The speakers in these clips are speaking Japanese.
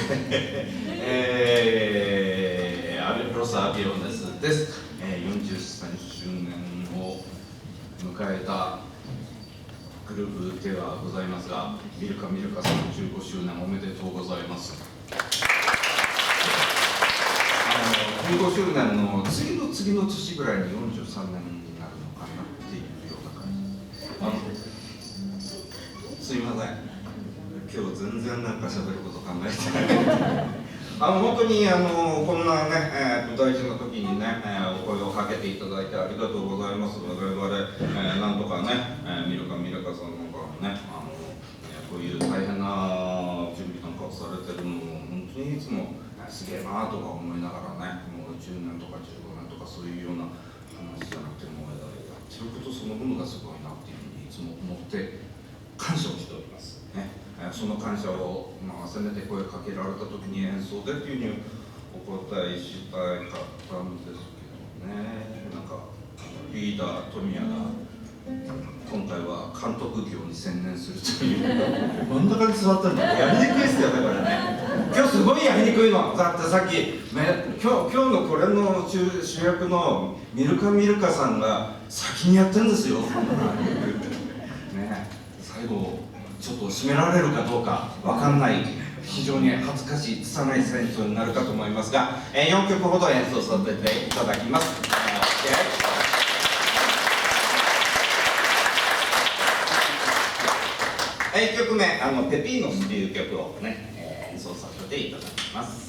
アベロサ・アビオネスです。43周年を迎えたグループではございますが、ミルカさん15周年おめでとうございます。15周年の次の年ぐらいに43年になるのかなっていうような感じ。すいません、今日全然なんか喋ること考えてない本当にこんなね、大事な時にね、お声をかけていただいてありがとうございます。我々、なんとかね、ミルカさんのからね、こういう大変な準備なんかをされてるのも本当にいつもすげえなとか思いながらね、もう10年とか15年とかそういうような話じゃなくてもやってることそのものがすごいなっていうふうにいつも思って感謝をしておりますね。その感謝を、せめて声かけられた時に演奏でっていうふうにお答えしたかったんですけどね、なんかリーダー富谷が今回は監督業に専念するという真ん中に座ってるのやりにくいっすよね、これね。今日すごいやりにくいの。だってさっき今日のこれの主役のミルカさんが先にやってるんですよね。最後ちょっと締められるかどうかわかんない、非常に恥ずかしい拙い演奏になるかと思いますが、4曲ほど演奏させていただきます。1曲目ペピーノスという曲をね、演奏させていただきます。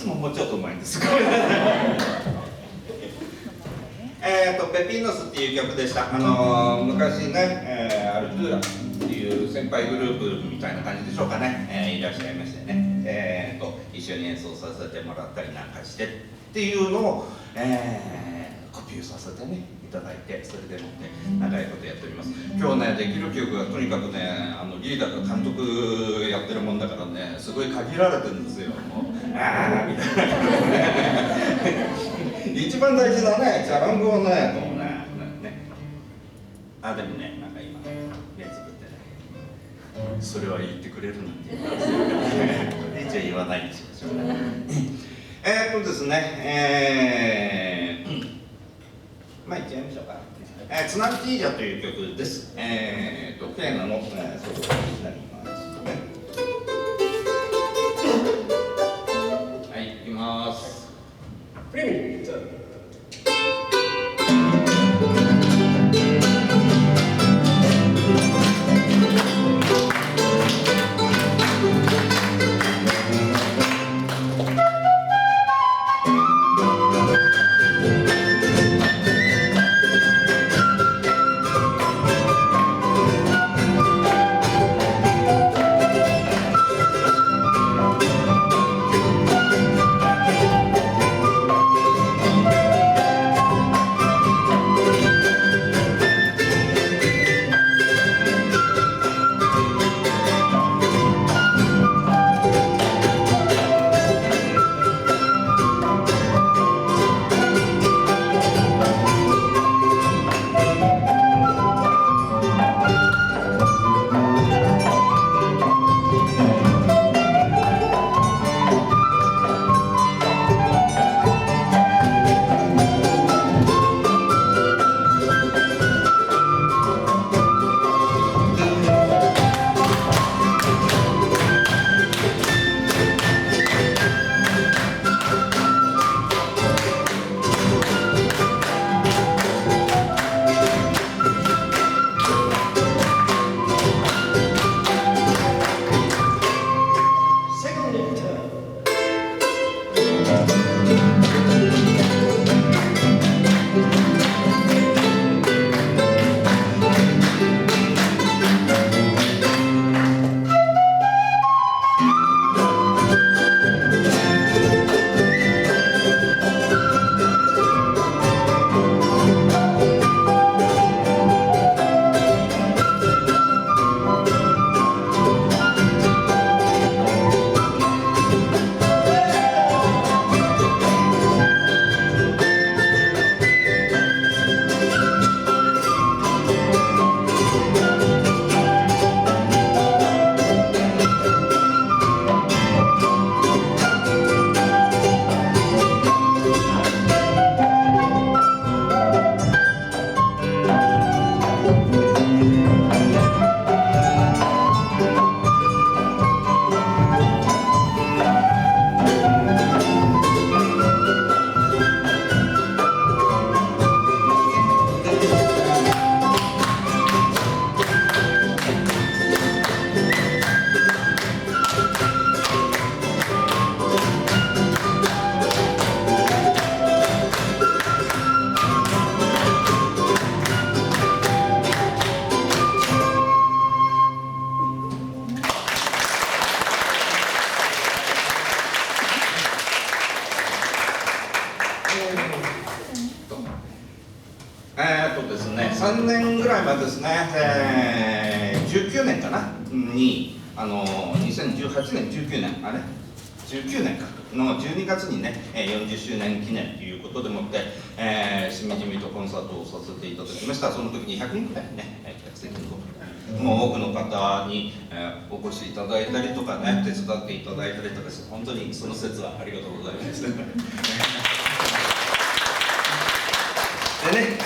つももうちょっとうまいんです。ペピーノスっていう曲でした。昔ね、アルトゥーラっていう先輩グループみたいな感じでしょうかね、いらっしゃいましてね、一緒に演奏させてもらったりなんかしてっていうのを、コピーさせてねいただいて、それでもって長いことやっております。今日ね、できる曲がとにかくね、リーダーが監督やってるもんだからね、すごい限られてるんですよ。もうあーみたいな一番大事なね、チャラン語をね、こうね、でもね、なんか今目つぶってね、それは言ってくれるなんて言われてるから一応言わないにしましょうか。ですね、まあ言っちゃいましょうか。ツナルティージャという曲です。フェーナのソロになります。はい、いきます。プレミアム。ですね、3年ぐらい前ですね、19年かなに2018年19年あれ19年かの12月にね40周年記念ということでもって、しみじみとコンサートをさせていただきました。その時に100人くらいね客席のもう多くの方に、お越しいただいたりとかね手伝っていただいたりとかして本当にその説はありがとうございました。でね、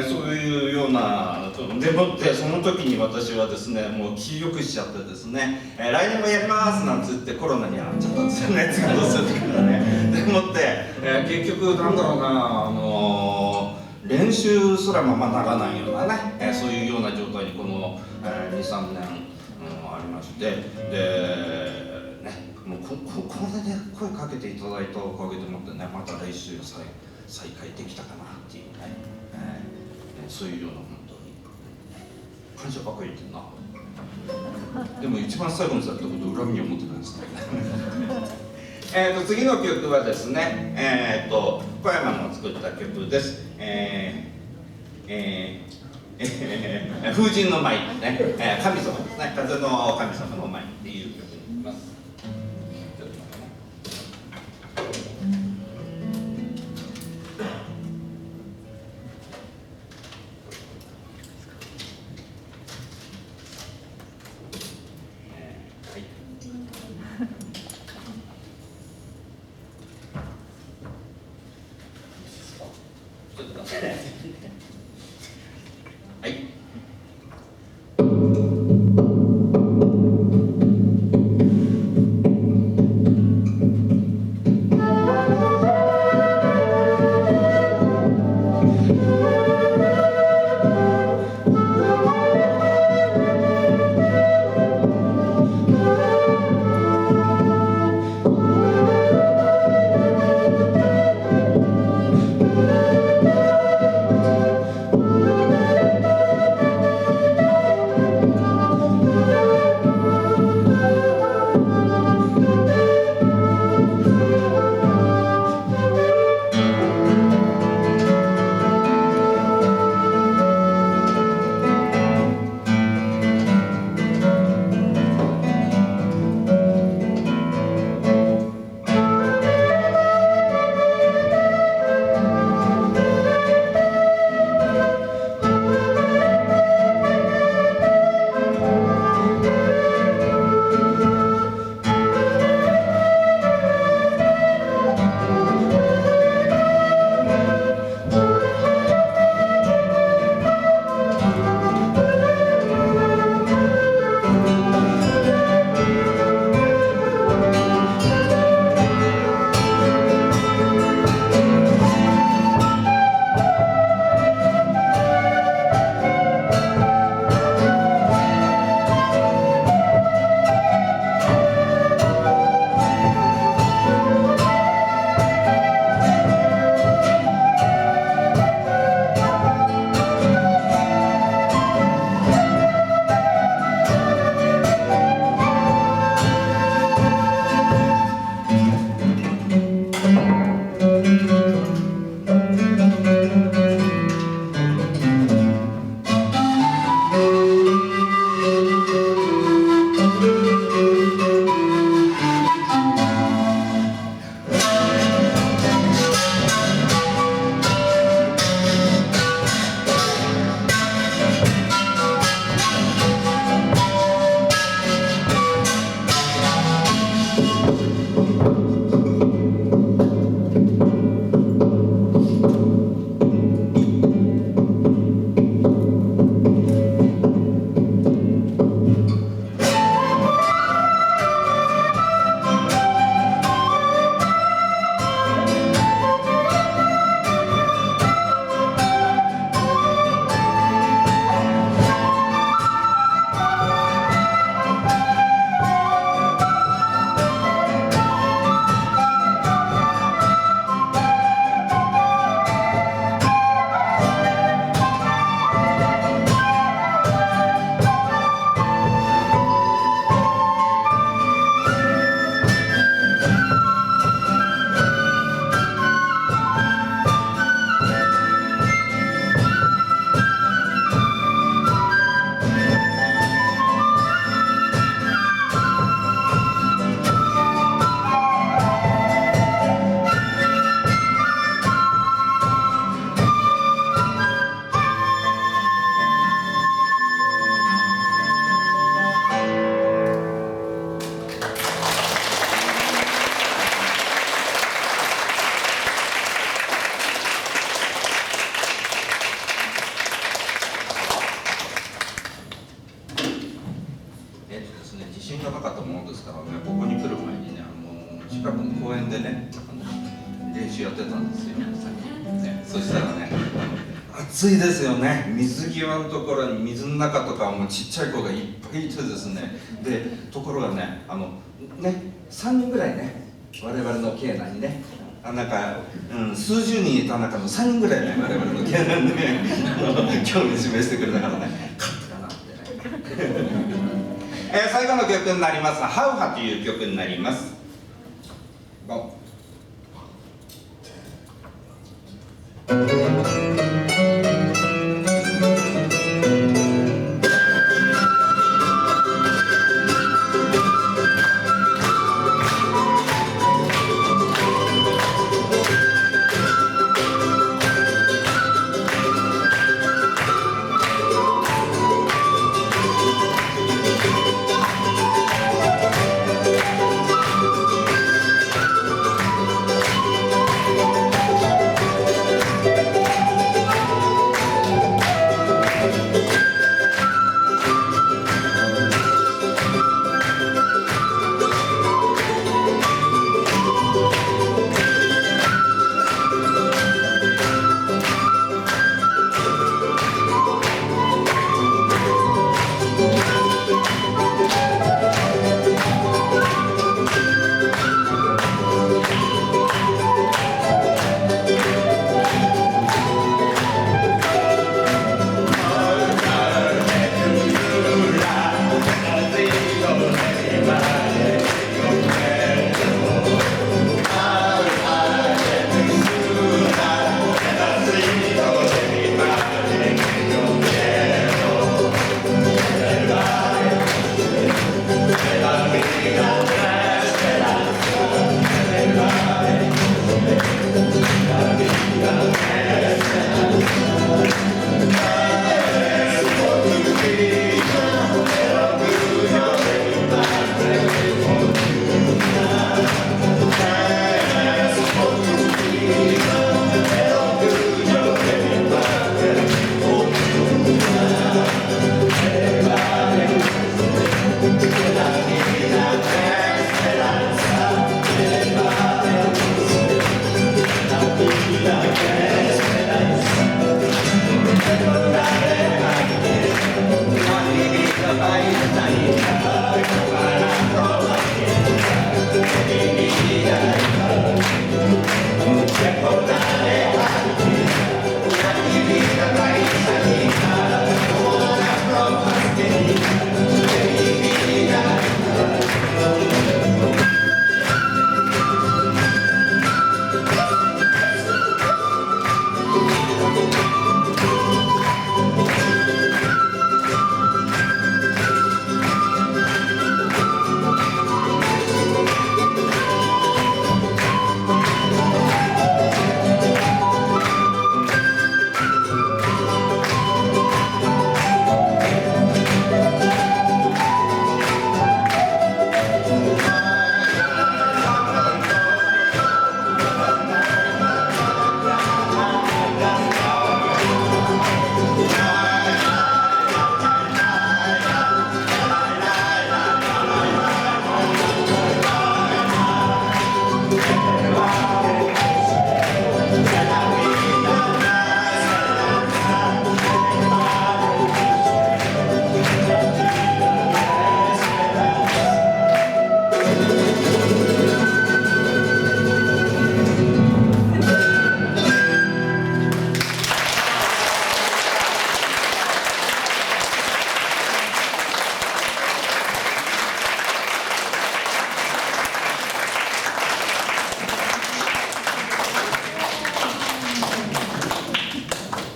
そういうようなでもってその時に私はですねもう気よくしちゃってですね、来年もやりますなんつってコロナに遭っちゃったんですよね。次どうするからね。でもって、結局なんだろうな練習すらままならないようなね、そういうような状態にこの、2、3年、ありましてでねもうこ声かけていただいたおかげでもってね、また来週再開できたかなっていうね、そういうような本当に感謝ばっかり言ってるな。でも一番最後にされたことを恨みに思ってください。次の曲はですね、小山の作った曲です。風神の舞ね、神様ですね、風の神様の舞っていう曲になります。はい。近くの公園でね練習やってたんですよ、さっきね。そしたらね暑いですよね。水際のところに水の中とかもちっちゃい子がいっぱいいてですね、でところがね3人ぐらいね我々の経内にね、なんか、数十人いた中の3人ぐらいね、我々の経内にね興味示してくれたからね、勝ったかなってね最後の曲になります「ハウハ」という曲になります。